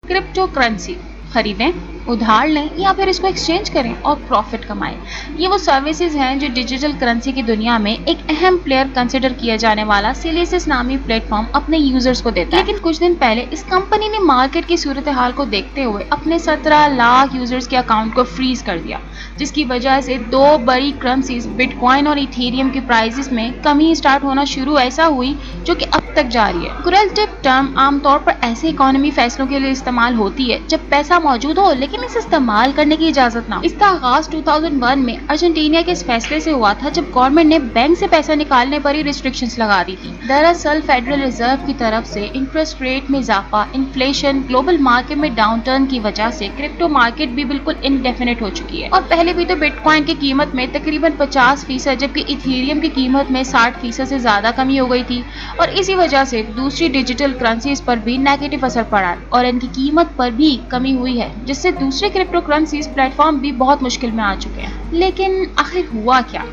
Crypto currency खरीदें, उधार लें या फिर इसको एक्सचेंज करें और प्रॉफिट कमाएं। ये वो सर्विसेज हैं जो डिजिटल करेंसी की दुनिया में एक अहम प्लेयर कंसिडर किया जाने वाला सिलिसिस नामी प्लेटफॉर्म अपने यूजर्स को देता है। लेकिन कुछ दिन पहले इस कंपनी ने मार्केट की सूरत हाल को देखते हुए अपने 17 लाख यूजर्स के अकाउंट को फ्रीज कर दिया, जिसकी वजह से दो बड़ी करेंसीज बिटकॉइन और इथेरियम की प्राइसेस में कमी स्टार्ट होना शुरू ऐसा हुई जो कि अब तक जारी है। कुरेलेटिव टर्म आमतौर पर ऐसे इकोनॉमी फैसलों के लिए इस्तेमाल होती है जब पैसा मौजूद हो लेकिन इसे इस्तेमाल करने की इजाजत ना हो। इसका आगाज 2001 में अर्जेंटीना के इस फैसले से हुआ था जब गवर्नमेंट ने बैंक से पैसा निकालने पर ही रिस्ट्रिक्शंस लगा दी थी। दरअसल फेडरल रिजर्व की तरफ से इंटरेस्ट रेट में इजाफा, इन्फ्लेशन, ग्लोबल मार्केट में डाउनटर्न की वजह से क्रिप्टो मार्केट भी बिल्कुल इनडेफिनिट हो चुकी है। और पहले भी तो बिटकॉइन की कीमत में तकरीबन 50% जबकि इथेरियम की कीमत में 60% से ज्यादा कमी हो गई थी और इसी वजह से दूसरी डिजिटल करेंसीज पर भी नेगेटिव असर पड़ा और इनकी कीमत पर भी कमी हुई है, जिससे दूसरे क्रिप्टो करेंसीज प्लेटफॉर्म भी बहुत मुश्किल में आ चुके हैं। लेकिन आखिर हुआ क्या?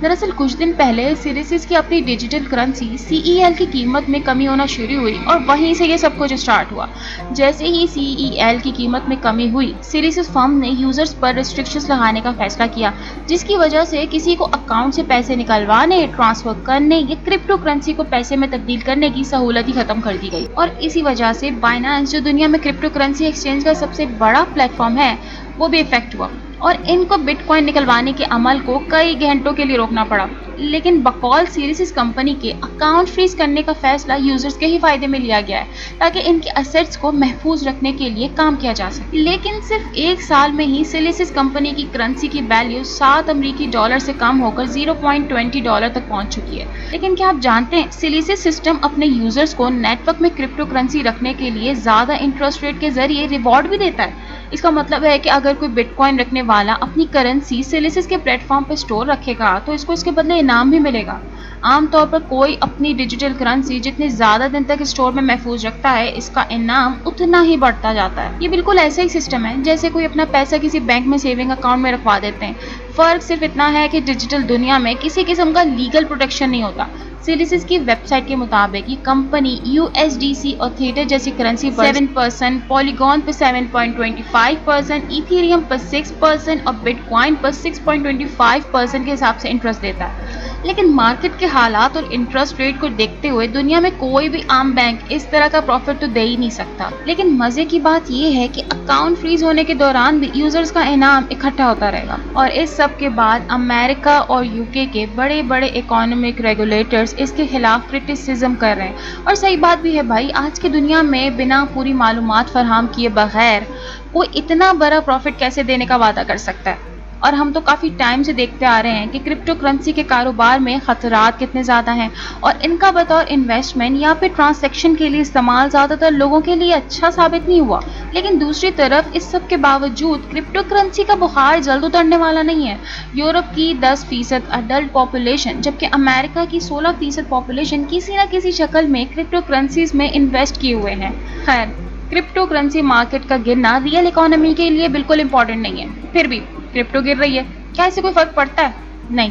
दरअसल कुछ दिन पहले सिलिसिस की अपनी डिजिटल करेंसी CEL की कीमत में कमी होना शुरू हुई और वहीं से ये सब कुछ स्टार्ट हुआ। जैसे ही CEL की कीमत में कमी हुई, सिलिसिस फर्म ने यूजर्स पर रिस्ट्रिक्शंस लगाने का फैसला किया, जिसकी वजह से किसी को अकाउंट से पैसे निकलवाने, ट्रांसफर करने या क्रिप्टो करेंसी को पैसे में तब्दील करने की सहूलत ही खत्म कर दी गई। और इसी वजह से बाइनेंस, जो दुनिया में क्रिप्टो करेंसी एक्सचेंज का सबसे बड़ा प्लेटफॉर्म है, वो भी इफेक्ट हुआ और इनको बिटकॉइन निकलवाने के अमल को कई घंटों के लिए रोकना पड़ा। लेकिन बकौल सिलिसिस कंपनी के अकाउंट फ्रीज करने का फैसला यूजर्स के ही फायदे में लिया गया है ताकि इनके एसेट्स को महफूज रखने के लिए काम किया जा सके। लेकिन सिर्फ एक साल में ही सिलिसिस कंपनी की करेंसी की वैल्यू $7 से कम होकर $0.20 तक पहुंच चुकी है। लेकिन क्या आप जानते हैं, सिलिसिस सिस्टम अपने यूजर्स को नेटवर्क में क्रिप्टो करेंसी रखने के लिए ज्यादा इंटरेस्ट रेट के जरिए रिवॉर्ड भी देता है। इसका मतलब है कि अगर कोई बिटकॉइन रखने वाला अपनी करेंसी सिलिसिस के प्लेटफॉर्म पर स्टोर रखेगा तो इसको इसके बदले इनाम भी मिलेगा। आमतौर पर कोई अपनी डिजिटल करेंसी जितने ज्यादा दिन तक स्टोर में महफूज रखता है, इसका इनाम उतना ही बढ़ता जाता है। ये बिल्कुल ऐसा ही सिस्टम है जैसे कोई अपना पैसा किसी बैंक में सेविंग अकाउंट में रखवा देते हैं। फर्क सिर्फ इतना है कि डिजिटल दुनिया में किसी किस्म का लीगल प्रोटेक्शन नहीं होता। सिलिसिस की वेबसाइट के मुताबिक ये कंपनी USDC और थीटर जैसी करेंसी पर 7%, पॉलीगॉन पर 7.25%, इथेरियम पर 6% और बिटकॉइन पर 6.25% के हिसाब से इंटरेस्ट देता है। लेकिन मार्केट के हालात और इंटरेस्ट रेट को देखते हुए दुनिया में कोई भी आम बैंक इस तरह का प्रॉफिट तो दे ही नहीं सकता। लेकिन मजे की बात यह है कि अकाउंट फ्रीज होने के दौरान भी यूजर्स का इनाम इकट्ठा होता रहेगा। और इस सब के बाद अमेरिका और UK के बड़े बड़े इकोनॉमिक रेगुलेटर्स इसके खिलाफ क्रिटिसिज्म कर रहे हैं। और सही बात भी है भाई, आज की दुनिया में बिना पूरी मालूमात फराहम किए बगैर कोई इतना बड़ा प्रॉफिट कैसे देने का वादा कर सकता है। और हम तो काफ़ी टाइम से देखते आ रहे हैं कि क्रिप्टो करेंसी के कारोबार में खतरात कितने ज़्यादा हैं और इनका बतौर इन्वेस्टमेंट या फिर ट्रांजैक्शन के लिए इस्तेमाल ज़्यादातर लोगों के लिए अच्छा साबित नहीं हुआ। लेकिन दूसरी तरफ इस सब के बावजूद क्रिप्टो करेंसी का बुखार जल्द उतरने वाला नहीं है। यूरोप की 10% अडल्ट पॉपुलेशन जबकि अमेरिका की 16% पॉपुलेशन किसी न किसी शक्ल में क्रिप्टो करेंसीज में इन्वेस्ट किए हुए हैं। खैर, क्रिप्टो करेंसी मार्केट का गिरना रियल इकोनॉमी के लिए बिल्कुल इंपॉर्टेंट नहीं है। फिर भी क्रिप्टो गिर रही है, क्या इससे कोई फर्क पड़ता है? नहीं,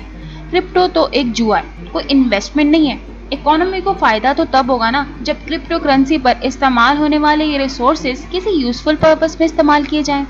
क्रिप्टो तो एक जुआ है, कोई इन्वेस्टमेंट नहीं है। इकोनॉमी को फायदा तो तब होगा ना जब क्रिप्टो करेंसी पर इस्तेमाल होने वाले ये रिसोर्सेज किसी यूजफुल पर्पस में इस्तेमाल किए जाएं।